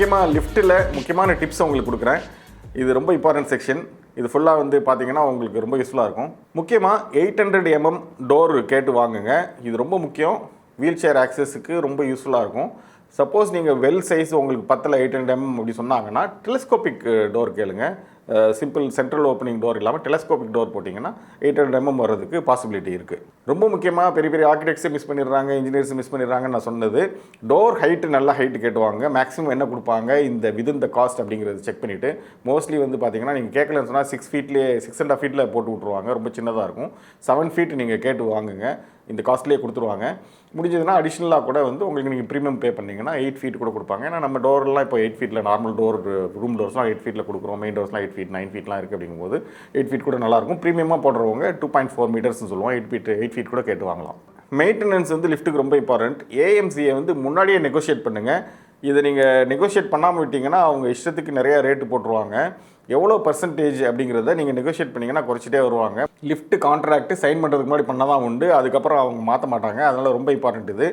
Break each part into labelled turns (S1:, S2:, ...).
S1: முக்கியமாக லிஃப்ட்டில் முக்கியமான டிப்ஸ் உங்களுக்கு கொடுக்குறேன். இது ரொம்ப இம்பார்ட்டன்ட் செக்ஷன். இது ஃபுல்லாக வந்து பார்த்தீங்கன்னா உங்களுக்கு ரொம்ப யூஸ்ஃபுல்லாக இருக்கும். முக்கியமாக 800 mm டோர் கேட்டு வாங்குங்க. இது ரொம்ப முக்கியம். வீல் சேர் ஆக்சஸுக்கு ரொம்ப யூஸ்ஃபுல்லாக இருக்கும். சப்போஸ் நீங்கள் வெல் சைஸ் உங்களுக்கு 10ல் 800 mm அப்படி சொன்னாங்கன்னா டெலிஸ்கோபிக் டோர் கேளுங்க. சிம்பிள் சென்ட்ரல் ஓப்பனிங் டோர் இல்லாமல் டெலிஸ்கோபிக் டோர் போட்டிங்கன்னா 800 mm வர்றதுக்கு பாசிபிலிட்டி இருக்குது. ரொம்ப முக்கியமாக பெரிய பெரிய ஆர்கிடெக்ட்ஸை மிஸ் பண்ணிடுறாங்க, இன்ஜினியர்ஸ் மிஸ் பண்ணிடுறாங்கன்னு நான் சொன்னது. டோர் ஹைட்டு நல்ல ஹைட்டு கேட்டுவாங்க. மேக்ஸிமம் என்ன கொடுப்பாங்க இந்த விதின் த காஸ்ட் அப்படிங்கிறது செக் பண்ணிவிட்டு, மோஸ்ட்லி வந்து பார்த்தீங்கன்னா நீங்கள் கேட்கலன்னு சொன்னால் 6 ஃபீட்லேயே 6.5 ஃபீட்டில் போட்டு விட்ருவாங்க. ரொம்ப சின்னதாக இருக்கும். 7 ஃபீட் நீங்கள் கேட்டு வாங்குங்க. இந்த காஸ்ட்லேயே கொடுத்துருவாங்க. முடிஞ்சதுன்னா அடிஷ்னலாக கூட வந்து உங்களுக்கு நீங்கள் ப்ரீமியம் பே பண்ணிங்கன்னா 8 ஃபீட் கூட கொடுப்பாங்க. ஏன்னா நம்ம டோர்லாம் இப்போ 8 ஃபீட்டில் நார்மல் டோர் ரூம் டோர்ஸ்லாம் 8 ஃபீட்டில் கொடுக்குறோம். மெயின் டோர்ஸ்லாம் 8 ஃபீட் 9 ஃபீட்லாம் இருக்குது. அப்படிங்கும்போது 8 ஃபீட் கூட நல்லாயிருக்கும். ப்ரீமியமாக போடுறவங்க 2.4 மீட்டர்ஸ்னு சொல்லுவோம். 8 ஃபீட் கூட கேட்டு வாங்கலாம். மெயின்டெனன்ஸ் வந்து லிஃப்ட்டுக்கு ரொம்ப இம்பார்ட்டன்ட். ஏஎம்சியை வந்து முன்னாடியே நெகோஷியேட் பண்ணுங்கள். இதை நீங்கள் நெகோஷியேட் பண்ணாமல் விட்டிங்கன்னா அவங்க இஷ்டத்துக்கு நிறையா ரேட்டு போட்டுருவாங்க. எவ்வளோ பர்சன்டேஜ் அப்படிங்கிறத நீங்கள் நெகோஷியேட் பண்ணிங்கன்னா குறைச்சிட்டே வருவாங்க. லிஃப்ட் கான்ட்ராக்ட் சைன் பண்ணுறதுக்கு முன்னாடி பண்ணால் தான் உண்டு. அதுக்கப்புறம் அவங்க மாற்ற மாட்டாங்க. அதனால் ரொம்ப இம்பார்ட்டன்ட் இது.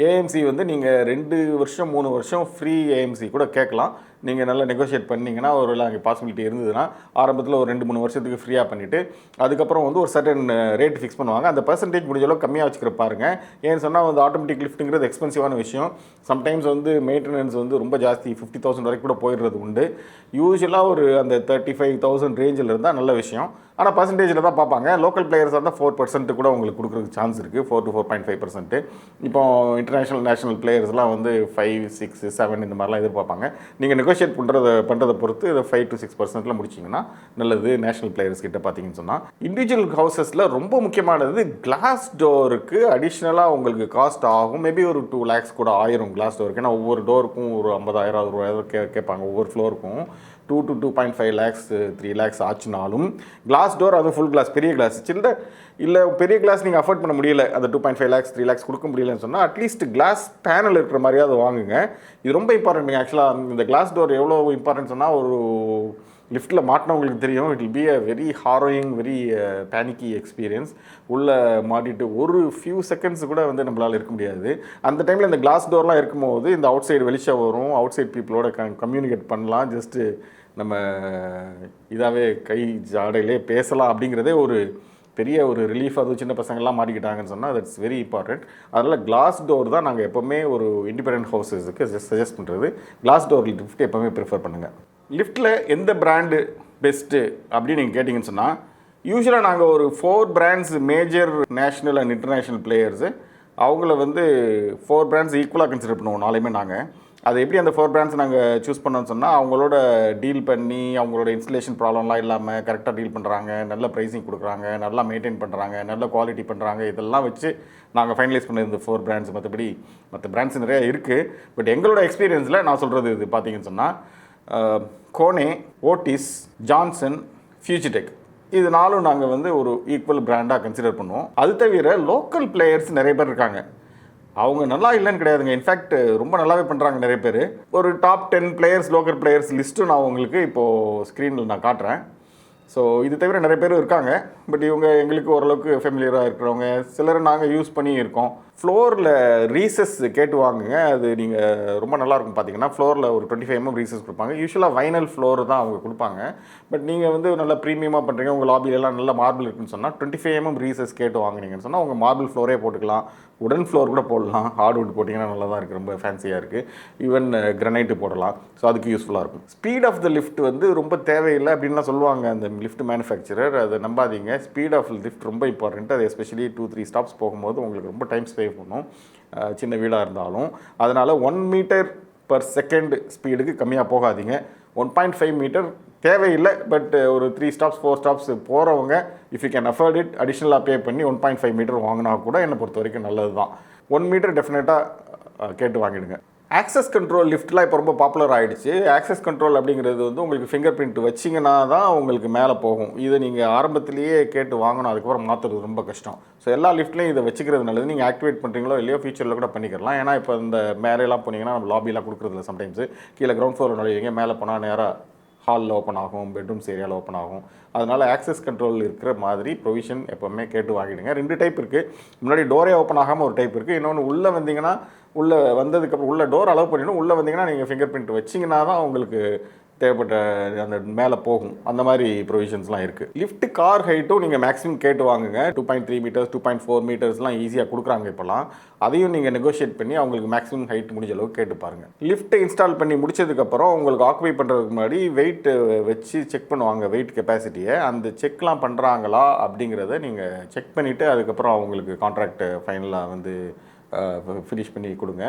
S1: ஏஎம்சி வந்து நீங்கள் 2 வருஷம் 3 வருஷம் ஃப்ரீ ஏஎம்சி கூட கேட்கலாம். நீங்கள் நல்லா நெகோஷியேட் பண்ணிங்கன்னா ஒரு அங்கே பாசிபிலிட்டி இருந்ததுன்னா ஆரம்பத்தில் ஒரு 2-3 வருஷத்துக்கு ஃப்ரீயாக பண்ணிவிட்டு அதுக்கப்புறம் வந்து ஒரு சர்டன் ரேட் ஃபிக்ஸ் பண்ணுவாங்க. அந்த பர்சன்டேஜ் முடிஞ்ச அளவுக்கு கம்மியாக வச்சுக்கிற பாருங்க. ஏன்னு சொன்னால் வந்து ஆட்டோமேட்டிக் லிஃப்ட்டுங்கிறது எக்ஸ்பென்சிவான விஷயம். சம்டைம்ஸ் வந்து மெயின்டெனன்ஸ் வந்து ரொம்ப ஜாஸ்தி 50,000 வரைக்கும் கூட போயிடுறது உண்டு. யூஸ்வலாக ஒரு அந்த 35,000 ரேஞ்சில் இருந்தால் நல்ல விஷயம். ஆனால் பர்சன்டேஜில் தான் பார்ப்பாங்க. லோக்கல் பிளேயர்ஸாக இருந்தால் 4% கூட உங்களுக்கு கொடுக்குறதுக்கு சான்ஸ் இருக்குது. 4 to 4.5%. இப்போ இன்டர்நேஷ்னல் நேஷனல் பிளேயர்ஸ்லாம் வந்து 5, 6, 7 இந்த மாதிரிலாம் எதிர்பார்ப்பாங்க. நீங்கள் நெகோஷியேட் பண்ணுறதை பொறுத்து இதை 5 to 6% முடிச்சிங்கன்னா நல்லது. நேஷனல் பிளேயர்ஸ் கிட்ட பார்த்தீங்கன்னு சொன்னால் இண்டிவிஜுவல் ஹவுசஸில் ரொம்ப முக்கியமானது கிளாஸ் டோருக்கு அடிஷ்னலாக உங்களுக்கு காஸ்ட் ஆகும். மேபி ஒரு 2 lakhs கூட ஆயிரும் கிளாஸ் டோருக்கு. ஏன்னா ஒவ்வொரு டோருக்கும் ஒரு 50,000 ரூபாய் கேட்பாங்க. ஒவ்வொரு ஃப்ளோருக்கும் 2 to 2.5 lakhs 3 lakhs ஆச்சுனாலும் கிளாஸ் டோர் அது ஃபுல் கிளாஸ் பெரிய கிளாஸ் சின்ன இல்லை பெரிய கிளாஸ் நீங்கள் அஃபோர்ட் பண்ண முடியல, அந்த 2.5 lakhs 3 lakhs கொடுக்க முடியலன்னு சொன்னால் அட்லீஸ்ட் கிளாஸ் பேனல் இருக்கிற மாதிரியாவது வாங்குங்க. இது ரொம்ப இம்பார்ட்டன்ட். ஆக்சுவலாக இந்த கிளாஸ் டோர் எவ்வளோ இம்பார்ட்டன்ட் சொன்னால் ஒரு லிஃப்ட்டில் மாட்டினவங்களுக்கு தெரியும். It will be a very harrowing very panicky experience. உள்ளே மாட்டிட்டு ஒரு ஃபியூ செகண்ட்ஸ் கூட வந்து நம்மளால் இருக்க முடியாது. அந்த டைமில் இந்த கிளாஸ் டோர்லாம் இருக்கும்போது இந்த அவுட் சைடு வெளிச்சம் வரும். அவுட் சைட் பீப்புளோட கம்யூனிகேட் பண்ணலாம். ஜஸ்ட்டு நம்ம இதாகவே கை ஜாடையிலே பேசலாம் அப்படிங்கிறதே ஒரு பெரிய ஒரு ரிலீஃப். அதுவும் சின்ன பசங்கள்லாம் மாட்டிக்கிட்டாங்கன்னு சொன்னால் தட்ஸ் வெரி இம்பார்ட்டன்ட். அதனால் கிளாஸ் டோர் தான் நாங்கள் எப்போவுமே ஒரு இண்டிபெண்டன்ட் ஹவுஸஸுக்கு சஜஸ்ட் பண்ணுறது. கிளாஸ் டோர் லிஃப்ட் எப்போவுமே ப்ரிஃபர் பண்ணுங்கள். லிஃப்ட்டில் எந்த பிராண்டு பெஸ்ட்டு அப்படின்னு நீங்கள் கேட்டிங்கன்னு சொன்னால் யூஸ்வலாக நாங்கள் ஒரு 4 brands major national and international players அவங்கள வந்து 4 brands ஈக்குவலாக கன்சிடர் பண்ணுவோம் நாளையுமே. நாங்கள் அது எப்படி அந்த 4 brands நாங்கள் சூஸ் பண்ணோன்னு சொன்னால் அவங்களோட டீல் பண்ணி அவங்களோட இன்ஸ்டலேஷன் ப்ராப்ளம்லாம் இல்லாமல் கரெக்டாக டீல் பண்ணுறாங்க, நல்ல ப்ரைஸிங் கொடுக்குறாங்க, நல்லா மெயின்டைன் பண்ணுறாங்க, நல்ல குவாலிட்டி பண்ணுறாங்க. இதெல்லாம் வச்சு நாங்கள் ஃபைனலைஸ் பண்ணது இந்த 4 brands. மற்றபடி மற்ற பிராண்ட்ஸ் நிறையா இருக்குது. பட் எங்களோட எக்ஸ்பீரியன்ஸில் நான் சொல்கிறது இது பார்த்தீங்கன்னு சொன்னால் கோனே, ஓட்டிஸ், ஜான்சன், ஃபியூஜிடெக் இது 4 நாங்கள் வந்து ஒரு ஈக்குவல் பிராண்டாக கன்சிடர் பண்ணுவோம். அது தவிர லோக்கல் பிளேயர்ஸ் நிறைய பேர் இருக்காங்க. அவங்க நல்லா இல்லைன்னு கிடையாதுங்க. இன்ஃபேக்ட் ரொம்ப நல்லாவே பண்ணுறாங்க நிறைய பேர். ஒரு top 10 players local players list நான் உங்களுக்கு இப்போது ஸ்க்ரீனில் நான் காட்டுறேன். ஸோ இது தவிர நிறைய பேர் இருக்காங்க. பட் இவங்க எங்களுக்கு ஓரளவுக்கு ஃபெமிலியராக இருக்கிறவங்க. சிலர் நாங்கள் யூஸ் பண்ணி இருக்கோம். ஃப்ளோரில் ரீசஸ் கேட்டு வாங்குங்க. அது நீங்கள் ரொம்ப நல்லாயிருக்கும். பார்த்தீங்கன்னா ஃப்ளோரில் ஒரு 25 mm ரீசஸ் கொடுப்பாங்க. யூஸ்வலாக வைனல் ஃப்ளோர் தான் அவங்க கொடுப்பாங்க. பட் நீங்கள் வந்து நல்லா ப்ரீமியமாக பண்ணுறீங்க, உங்கள் லாபிலெலாம் நல்ல மார்பிள் இருக்குன்னு சொன்னால் 25 mm ரீசஸ் கேட்டு வாங்கினீங்கன்னு சொன்னால் உங்கள் மார்பிள் ஃப்ளோரே போட்டுக்கலாம். உடன் ஃப்ளோர் கூட போடலாம். ஹார்ட்வுட் போட்டிங்கன்னா நல்லா தான் இருக்குது. ரொம்ப ஃபேன்சியாக இருக்குது. ஈவன் கிரனைட்டு போடலாம். ஸோ அதுக்கு யூஸ்ஃபுல்லாக இருக்கும். ஸ்பீட் ஆஃப் த லிஃப்ட் வந்து ரொம்ப தேவையில்லை அப்படின்லாம் சொல்லுவாங்க அந்த லிஃப்ட் மேனுஃபேக்சரர். அதை நம்பாதீங்க. ஸ்பீட் ஆஃப் லிஃப்ட் ரொம்ப இம்பார்ட்டன்ட். அது எஸ்பெஷலி 2-3 ஸ்டாப்ஸ் போகும்போது உங்களுக்கு ரொம்ப டைம் சேவ் பண்ணும், சின்ன வீடாக இருந்தாலும். அதனால் 1 meter/second ஸ்பீடுக்கு கம்மியாக போகாதீங்க. 1.5 meter தேவையில்லை. பட் ஒரு 3 stops 4 stops போகிறவங்க if you can afford it அடிஷ்னலாக பே பண்ணி 1.5 meter வாங்கினா கூட என்னை பொறுத்த வரைக்கும் நல்லது தான். 1 meter டெஃபினட்டாக கேட்டு வாங்கிடுங்க. ஆக்சஸ் கண்ட்ரோல் லிஃப்ட்லாம் இப்போ ரொம்ப பாப்புலர் ஆகிடுச்சு. ஆக்சஸ் கண்ட்ரோல் அப்படிங்கிறது வந்து உங்களுக்கு ஃபிங்கர் பிரிண்ட் வச்சிங்கன்னா தான் உங்களுக்கு மேலே போகும். இதை நீங்கள் ஆரம்பத்திலேயே கேட்டு வாங்கணும். அதுக்கப்புறம் மாற்றுறது ரொம்ப கஷ்டம். ஸோ எல்லா லிஃப்ட்லையும் இதை வச்சுக்கிறது நல்லது. நீங்கள் ஆக்டிவேட் பண்ணுறீங்களோ இல்லையோ ஃபியூச்சரில் கூட பண்ணிக்கலாம். ஏன்னா இப்போ இந்த மேலேலாம் போனீங்கன்னா நம்ம லாபிலாம் கொடுக்குறதில்ல. சம்டைம்ஸ் கீழே கிரவுண்ட் ஃப்ளோரில் நுழைவீங்க, மேலே போனால் நேராக ஹாலில் ஓப்பன் ஆகும், பெட்ரூம்ஸ் ஏரியாவில் ஓப்பன் ஆகும். அதனால் ஆக்சஸ் கண்ட்ரோல் இருக்கிற மாதிரி ப்ரொவிஷன் எப்போவுமே கேட்டு வாங்கிடுங்க. 2 டைப் இருக்குது. முன்னாடி டோரே ஓப்பன் ஆகாமல் ஒரு டைப் இருக்குது. இன்னொன்று உள்ளே வந்தீங்கன்னா உள்ளே வந்ததுக்கப்புறம் உள்ள டோர் அலோவ் பண்ணிடணும். உள்ளே வந்தீங்கன்னா நீங்கள் ஃபிங்கர் பிரிண்ட் வச்சிங்கன்னா தான் உங்களுக்கு தேவைப்பட்ட அந்த மேலே போகும். அந்த மாதிரி ப்ரொவிஷன்ஸ்லாம் இருக்குது. லிஃப்ட் கார் ஹைட்டும் நீங்கள் மேக்ஸிமம் கேட்டு வாங்குங்க. 2.3 மீட்டர்ஸ் 2.4 மீட்டர்ஸ்லாம் ஈஸியாக கொடுக்குறாங்க இப்போலாம். அதையும் நீங்கள் நெகோஷியேட் பண்ணி அவங்களுக்கு மேக்ஸிமம் ஹைட் முடிஞ்ச அளவுக்கு கேட்டு பாருங்கள். லிஃப்ட்டை இன்ஸ்டால் பண்ணி முடிச்சதுக்கப்புறம் உங்களுக்கு ஆக்குபை பண்ணுறதுக்கு முன்னாடி வெயிட் வச்சு செக் பண்ணுவாங்க, வெயிட் கெப்பாசிட்டியை. அந்த செக்லாம் பண்ணுறாங்களா அப்படிங்கிறத நீங்கள் செக் பண்ணிவிட்டு அதுக்கப்புறம் அவங்களுக்கு கான்ட்ராக்ட் ஃபைனலாக வந்து ஃபினிஷ் பண்ணி கொடுங்க.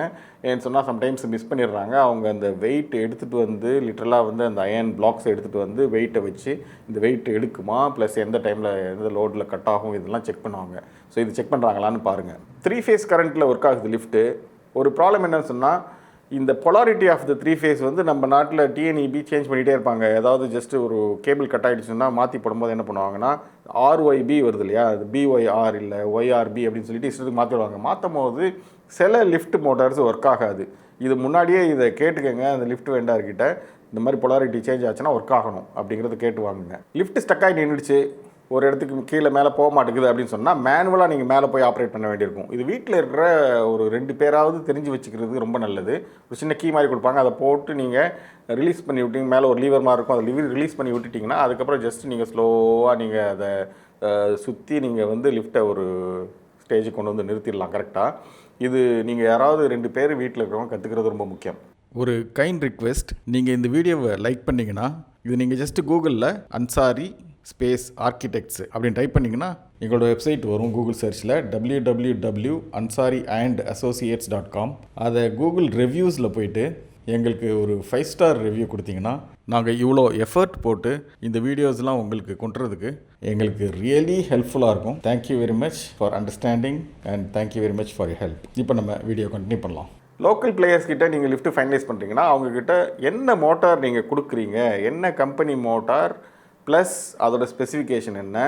S1: ஏன்னு சொன்னால் சம்டைம்ஸ் மிஸ் பண்ணிடுறாங்க. அவங்க அந்த வெயிட் எடுத்துகிட்டு வந்து லிட்டரலாக வந்து அந்த அயன் பிளாக்ஸ் எடுத்துகிட்டு வந்து வெயிட்டை வச்சு இந்த வெயிட் எடுக்குமா, ப்ளஸ் எந்த டைமில் எந்த லோடில் கட் ஆகும், இதெல்லாம் செக் பண்ணுவாங்க. ஸோ இது செக் பண்ணுறாங்களான்னு பாருங்கள். 3 ஃபேஸ் கரண்ட்டில் ஒர்க் ஆகுது லிஃப்ட்டு. ஒரு ப்ராப்ளம் என்னன்னு சொன்னால், இந்த பொலாரிட்டி ஆஃப் த 3 ஃபேஸ் வந்து நம்ம நாட்டில் டிஎன்இபி சேஞ்ச் பண்ணிகிட்டே இருப்பாங்க. ஏதாவது ஜஸ்ட் ஒரு கேபிள் கட் ஆகிடுச்சுன்னா மாற்றி போடும்போது என்ன பண்ணுவாங்கன்னா, ஆர்ஒய்பி வருது இல்லையா, அது பிஒய்ஆர் இல்லை ஒய்ஆர்பி அப்படின்னு சொல்லிட்டு இஷ்டத்துக்கு மாற்றிடுவாங்க. மாற்றும் போது சில லிஃப்ட் மோட்டார்ஸ் ஒர்க் ஆகாது. இது முன்னாடியே இதை கேட்டுக்கங்க அந்த லிஃப்ட் வெண்டார்கிட்ட, இந்த மாதிரி பொலாரிட்டி சேஞ்ச் ஆச்சுன்னா ஒர்க் ஆகணும் அப்படிங்கிறத கேட்டு வாங்குங்க. லிஃப்ட் ஸ்டக்காகி நின்றுடுச்சு, ஒரு இடத்துக்கு கீழே மேலே போக மாட்டேங்குது அப்படின்னு சொன்னால் மேனுவலாக நீங்கள் மேலே போய் ஆப்ரேட் பண்ண வேண்டியிருக்கும். இது வீட்டில் இருக்கிற ஒரு 2 பேராவது தெரிஞ்சு வச்சுக்கிறது ரொம்ப நல்லது. ஒரு சின்ன கீ மாதிரி கொடுப்பாங்க, அதை போட்டு நீங்கள் ரிலீஸ் பண்ணி விட்டீங்க. மேலே ஒரு லீவர் மாதிரி இருக்கும், அதை ரிலீஸ் பண்ணி விட்டுட்டிங்கன்னா அதுக்கப்புறம் ஜஸ்ட் நீங்கள் ஸ்லோவாக நீங்கள் அதை சுற்றி நீங்கள் வந்து லிஃப்ட்டை ஒரு ஸ்டேஜுக்கு கொண்டு வந்து நிறுத்திடலாம் கரெக்டாக. இது நீங்கள் யாராவது 2 பேர் வீட்டில் இருக்கிறவங்க கற்றுக்கிறது ரொம்ப முக்கியம். ஒரு கைண்ட் ரிக்வெஸ்ட், நீங்கள் இந்த வீடியோவை லைக் பண்ணிங்கன்னா, இது நீங்கள் ஜஸ்ட்டு கூகுளில் அன்சாரி ஸ்பேஸ் ஆர்கிடெக்ட்ஸ் அப்படின்னு டைப் பண்ணிங்கன்னா எங்களோட வெப்சைட் வரும். கூகுள் சர்ச்சில் www.ansariandassociates.com. அதை கூகுள் ரிவ்யூஸில் போயிட்டு எங்களுக்கு ஒரு 5 ஸ்டார் ரிவ்யூ கொடுத்தீங்கன்னா, நாங்கள் இவ்வளோ எஃபர்ட் போட்டு இந்த வீடியோஸ்லாம் உங்களுக்கு கொண்டுறதுக்கு எங்களுக்கு ரியலி ஹெல்ப்ஃபுல்லாக இருக்கும். Thank you very much for understanding and thank you very much for your help. இப்போ நம்ம வீடியோ கண்டினியூ பண்ணலாம். லோக்கல் பிளேயர்ஸ் கிட்ட நீங்கள் லிஃப்ட் ஃபைனலைஸ் பண்ணுறீங்கன்னா அவங்கக்கிட்ட என்ன மோட்டார் நீங்கள் கொடுக்குறீங்க, என்ன கம்பெனி மோட்டார், ப்ளஸ் அதோட ஸ்பெசிஃபிகேஷன் என்ன,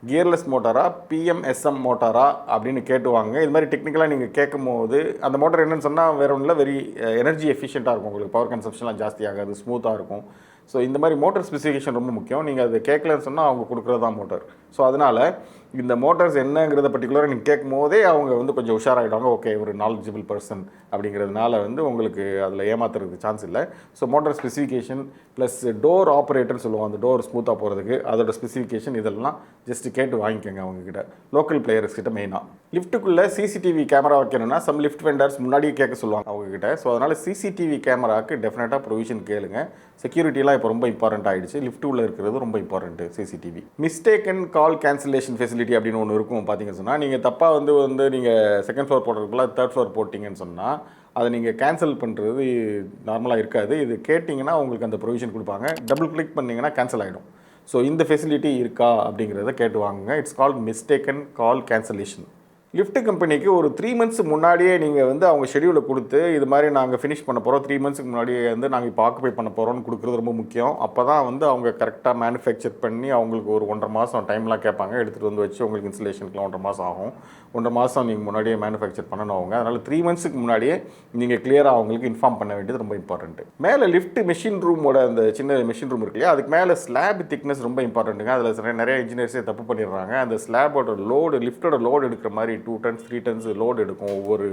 S1: கியர்லெஸ் மோட்டாரா பிஎம்எஸ்எம் மோட்டாரா அப்படின்னு கேட்டுவாங்க. இது மாதிரி டெக்னிக்கலாக நீங்கள் கேட்கும் போது அந்த மோட்டார் என்னென்னு சொன்னால் வேறு ஒன்றும் இல்லை, வெரி எனர்ஜி எஃபிஷியண்ட்டாக இருக்கும், உங்களுக்கு பவர் கன்சப்ஷன்லாம் ஜாஸ்தி ஆகாது, ஸ்மூத்தாக இருக்கும். ஸோ இந்த மாதிரி மோட்டார் ஸ்பெசிஃபிகேஷன் ரொம்ப முக்கியம். நீங்கள் அதை கேட்கலன்னு சொன்னால் அவங்க கொடுக்குறது தான் மோட்டார். ஸோ அதனால் இந்த மோட்டார்ஸ் என்னங்கிறத பர்டிகுலராக நீங்கள் கேட்கும் போதே அவங்க வந்து கொஞ்சம் உஷாராகிடுவாங்க. ஓகே, ஒரு நாலேஜபிள் பர்சன் அப்படிங்கிறதுனால வந்து உங்களுக்கு அதில் ஏமாத்துறதுக்கு சான்ஸ் இல்லை. So motor specification plus door ஆப்ரேட்டர்னு சொல்லுவோம், அந்த டோர் ஸ்மூத்தாக போகிறதுக்கு அதோட ஸ்பெசிஃபிகேஷன் இதெல்லாம் ஜஸ்ட்டு கேட்டு வாங்கிக்கோங்க அவங்கக்கிட்ட, லோக்கல் பிளேயர்ஸ் கிட்ட. மெயினாக லிஃப்ட்டுக்குள்ளே சிசிடிவி கேமரா வைக்கணும்னா சம் லிஃப்ட் வெண்டர்ஸ் முன்னாடியே கேட்க சொல்லுவாங்க அவங்கக்கிட்ட. ஸோ அதனால் சிசிடிவி கேமராவுக்கு டெஃபினட்டாக ப்ரொவிஷன் கேளுங்க. செக்யூரிட்டிலாம் இப்போ ரொம்ப இம்பார்ட்டன்ட் ஆகிடுச்சு. லிஃப்ட் உள்ள இருக்கிறது ரொம்ப இம்பார்ட்டன்ட்டு சிசிடிவி. மிஸ்டேக்கன் கால் கேன்சலேஷன் ஃபெசிலிட்டி அப்படின்னு ஒன்று இருக்கும். பார்த்தீங்கன்னு சொன்னால், நீங்கள் தப்பாக வந்து நீங்கள் செகண்ட் ஃப்ளோர் போடுறதுக்குள்ள 3rd ஃப்ளோர் போட்டிங்கன்னு சொன்னால் அதை நீங்கள் கேன்சல் பண்ணுறது நார்மலாக இருக்காது. இது கேட்டிங்கன்னா உங்களுக்கு அந்த ப்ரொவிஷன் கொடுப்பாங்க. டபுள் கிளிக் பண்ணிங்கன்னா கேன்சல் ஆகிடும். ஸோ இந்த ஃபெசிலிட்டி இருக்கா அப்படிங்கிறத கேட்டு வாங்குங்க. It's called mistaken call cancellation. Lift கம்பெனிக்கு ஒரு 3 மந்த்ஸ் முன்னாடியே நீங்கள் வந்து அவங்க ஷெடியூலை கொடுத்து இது மாதிரி நாங்கள் ஃபினிஷ் பண்ண போகிறோம், 3 மந்த்ஸ்க்கு முன்னாடியே வந்து நாங்கள் இப்போ ஆக்குபை பண்ண போகிறோம்னு கொடுக்குறது ரொம்ப முக்கியம். அப்போ தான் வந்து அவங்க கரெக்டாக மேனுஃபேக்சர் பண்ணி அவங்களுக்கு ஒரு 1.5 மாதம் டைம்லாம் கேட்பாங்க. எடுத்துகிட்டு வந்து வச்சு உங்களுக்கு இன்ஸ்டலேஷனுக்குலாம் 1.5 மாதம் ஆகும். 1.5 மாதம் நீங்கள் முன்னாடியே மேனுஃபேக்சர் பண்ணணும் அவங்க. அதனால் 3 மந்த்ஸுக்கு முன்னாடியே நீங்கள் கிளியராக அவங்களுக்கு இன்ஃபார்ம் பண்ண வேண்டியது ரொம்ப இம்பார்ட்டன்ட்டு. மேலே லிஃப்ட் மிஷின் ரூமோட அந்த சின்ன மிஷின் ரூம் இருக்கு இல்லையா, அதுக்கு மேலே ஸ்லாப் திக்னஸ் ரொம்ப இம்பார்ட்டன்ட்டுங்க. அதில் நிறைய இன்ஜினியர்ஸே தப்பு பண்ணிடுறாங்க. அந்த ஸ்லாபோட லோடு, லிஃப்ட்டோட லோடு எடுக்கிற மாதிரி 2 tons 3 tons லோடு எடுக்கும் ஒவ்வொரு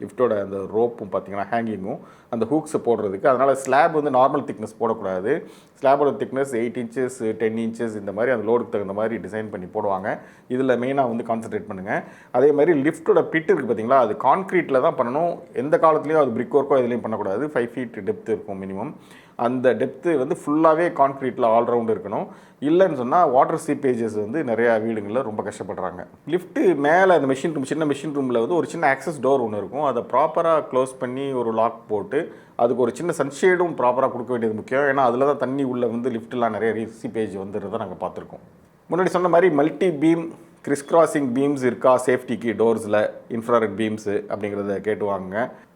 S1: லிஃப்ட்டோட அந்த ரோப்பும் பார்த்தீங்கன்னா ஹேங்கிங்கும் அந்த ஹூக்ஸை போடுறதுக்கு. அதனால் ஸ்லாப் வந்து நார்மல் திக்னஸ் போடக்கூடாது. ஸ்லாபோட திக்னஸ் 8 inches 10 inches இந்த மாதிரி அந்த லோடுக்கு தகுந்த மாதிரி டிசைன் பண்ணி போடுவாங்க. இதில் மெயினாக வந்து கான்சன்ட்ரேட் பண்ணுங்கள். அதே மாதிரி லிஃப்ட்டோட பிட் இருக்குது பார்த்தீங்களா, அது கான்க்ரீட்டில் தான் பண்ணணும். எந்த காலத்துலேயும் அது பிரிக் ஒர்க்கோ இதுலேயும் பண்ணக்கூடாது. 5 feet டெப்த் இருக்கும் மினிமம். அந்த டெப்த்து வந்து ஃபுல்லாகவே கான்க்ரீட்டில் ஆல்ரவுண்டு இருக்கணும். இல்லைன்னு சொன்னால் வாட்டர் சீப்பேஜஸ் வந்து நிறையா வீடுங்களில் ரொம்ப கஷ்டப்படுறாங்க. லிஃப்ட்டு மேலே அந்த மிஷின் ரூம், சின்ன மிஷின் ரூமில் வந்து ஒரு சின்ன ஆக்சஸ் டோர் ஒன்று இருக்கும். அதை ப்ராப்பராக க்ளோஸ் பண்ணி ஒரு லாக் போட்டு அதுக்கு ஒரு சின்ன சன்ஷேடும் ப்ராப்பராக கொடுக்க வேண்டியது முக்கியம். ஏன்னா அதில் தான் தண்ணி உள்ளே வந்து லிஃப்ட்டெலாம் நிறைய சீப்பேஜ் வந்துடுறத நாங்கள் பார்த்துருக்கோம். முன்னாடி சொன்ன மாதிரி multi beam crisscrossing beams இருக்கா சேஃப்டிக்கு டோர்ஸில், இன்ஃப்ராரெட் பீம்ஸு அப்படிங்கிறத கேட்டுவாங்க.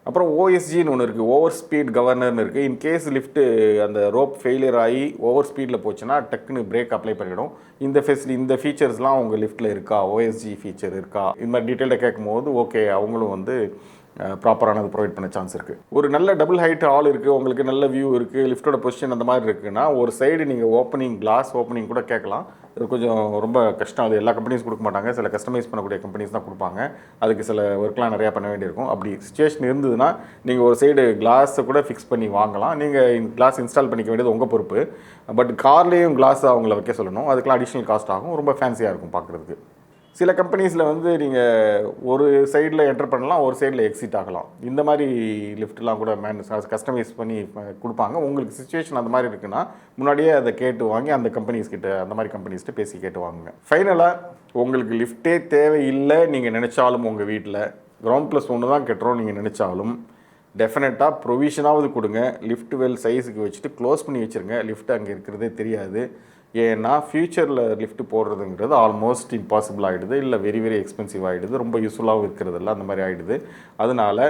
S1: அப்புறம் ஓஎஸ்ஜின்னு ஒன்று இருக்குது, ஓவர் ஸ்பீட் கவர்னர்னு இருக்குது. இன்கேஸ் லிஃப்ட்டு அந்த ரோப் ஃபெயிலியர் ஆகி ஓவர் ஸ்பீடில் போச்சுன்னா டக்குன்னு பிரேக் அப்ளை பண்ணிவிடும். இந்த ஃபீச்சர்ஸ்லாம் உங்கள் லிஃப்ட்டில் இருக்கா, ஓஎஸ்ஜி ஃபீச்சர் இருக்கா, இந்த மாதிரி டீட்டெயிலாக கேட்கும் போது ஓகே அவங்களும் வந்து ப்ராப்பரானது ப்ரொவைட் பண்ண சான்ஸ் இருக்குது. ஒரு நல்ல டபுள் ஹைட் ஹால் இருக்குது, உங்களுக்கு நல்ல வியூ இருக்குது, லிஃப்ட்டோட பொசிஷன் அந்த மாதிரி இருக்குன்னா ஒரு சைடு நீங்கள் ஓப்பனிங் கிளாஸ் ஓப்பனிங் கூட கேட்கலாம். இது கொஞ்சம் ரொம்ப கஷ்டம். அது எல்லா கம்பெனிஸ் கொடுக்க மாட்டாங்க, சில கஸ்டமைஸ் பண்ணக்கூடிய கம்பெனிஸ் தான் கொடுப்பாங்க. அதுக்கு சில ஒர்க்லாம் நிறையா பண்ண வேண்டியிருக்கும். அப்படி சிச்சுவேஷன் இருந்ததுன்னா நீங்கள் ஒரு சைடு கிளாஸை கூட ஃபிக்ஸ் பண்ணி வாங்கலாம். நீங்கள் கிளாஸ் இன்ஸ்டால் பண்ணிக்க வேண்டியது உங்கள் பொறுப்பு. பட் கார்லேயும் கிளாஸ் அவங்கள வைக்க சொல்லணும். அதுக்கெலாம் அடிஷ்னல் காஸ்ட் ஆகும், ரொம்ப ஃபேன்சியாக இருக்கும் பார்க்குறதுக்கு. சில கம்பெனிஸில் வந்து நீங்கள் ஒரு சைடில் என்டர் பண்ணலாம், ஒரு சைடில் எக்ஸிட் ஆகலாம். இந்த மாதிரி லிஃப்ட்லாம் கூட கஸ்டமைஸ் பண்ணி கொடுப்பாங்க. உங்களுக்கு சிச்சுவேஷன் அந்த மாதிரி இருக்குன்னா முன்னாடியே அதை கேட்டு வாங்கி அந்த கம்பெனிஸ்கிட்ட அந்த மாதிரி கம்பெனிஸ்கிட்ட பேசி கேட்டு வாங்குங்க. ஃபைனலாக உங்களுக்கு லிஃப்ட்டே தேவையில்லை நீங்கள் நினச்சாலும், உங்கள் வீட்டில் ground+1 தான் கட்டுறோம் நீங்கள் நினச்சாலும் டெஃபினட்டாக ப்ரொவிஷனாவது கொடுங்க. லிஃப்ட் வெல் சைஸுக்கு வச்சுட்டு க்ளோஸ் பண்ணி வச்சுருங்க. லிஃப்ட் அங்கே இருக்கிறதே தெரியாது. ஏன்னா ஃப்யூச்சரில் லிஃப்ட் போடுறதுங்கிறது ஆல்மோஸ்ட் இம்பாசிபிள் ஆகிடுது, இல்லை வெரி வெரி எக்ஸ்பென்சிவ் ஆகிடுது, ரொம்ப யூஸ்ஃபுல்லாகவும் இருக்கிறதில்ல, அந்த மாதிரி ஆகிடுது. அதனால்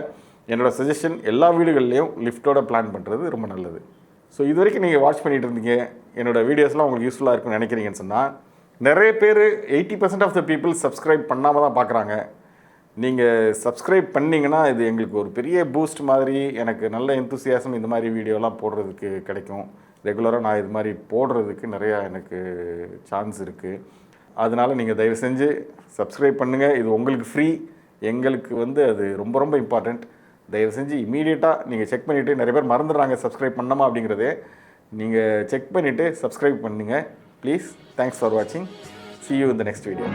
S1: என்னோடய சஜஷன் எல்லா வீடுகள்லேயும் லிஃப்ட்டோட பிளான் பண்ணுறது ரொம்ப நல்லது. ஸோ இது வரைக்கும் நீங்கள் வாட்ச் பண்ணிகிட்டு இருந்தீங்க, என்னோடய வீடியோஸ்லாம் உங்களுக்கு யூஸ்ஃபுல்லாக இருக்குன்னு நினைக்கிறீங்கன்னு சொன்னால், நிறைய பேர் 80% ஆஃப் த பீப்புள் சப்ஸ்கிரைப் பண்ணாமல் தான் பார்க்குறாங்க. நீங்கள் சப்ஸ்கிரைப் பண்ணிங்கன்னா இது எங்களுக்கு ஒரு பெரிய பூஸ்ட் மாதிரி, எனக்கு நல்ல எந்தூசியாசம் இந்த மாதிரி வீடியோலாம் போடுறதுக்கு கிடைக்கும். ரெகுலராக நான் இது மாதிரி போடுறதுக்கு நிறையா எனக்கு சான்ஸ் இருக்குது. அதனால் நீங்கள் தயவு செஞ்சு சப்ஸ்கிரைப் பண்ணுங்கள். இது உங்களுக்கு ஃப்ரீ, எங்களுக்கு வந்து அது ரொம்ப ரொம்ப இம்பார்ட்டண்ட். தயவு செஞ்சு இமீடியட்டாக நீங்கள் செக் பண்ணிவிட்டு, நிறைய பேர் மறந்துடுறாங்க சப்ஸ்கிரைப் பண்ணாமா அப்படிங்கிறதே. நீங்கள் செக் பண்ணிவிட்டு சப்ஸ்கிரைப் பண்ணுங்கள் ப்ளீஸ். தேங்க்ஸ் ஃபார் வாட்சிங். See you in the next video.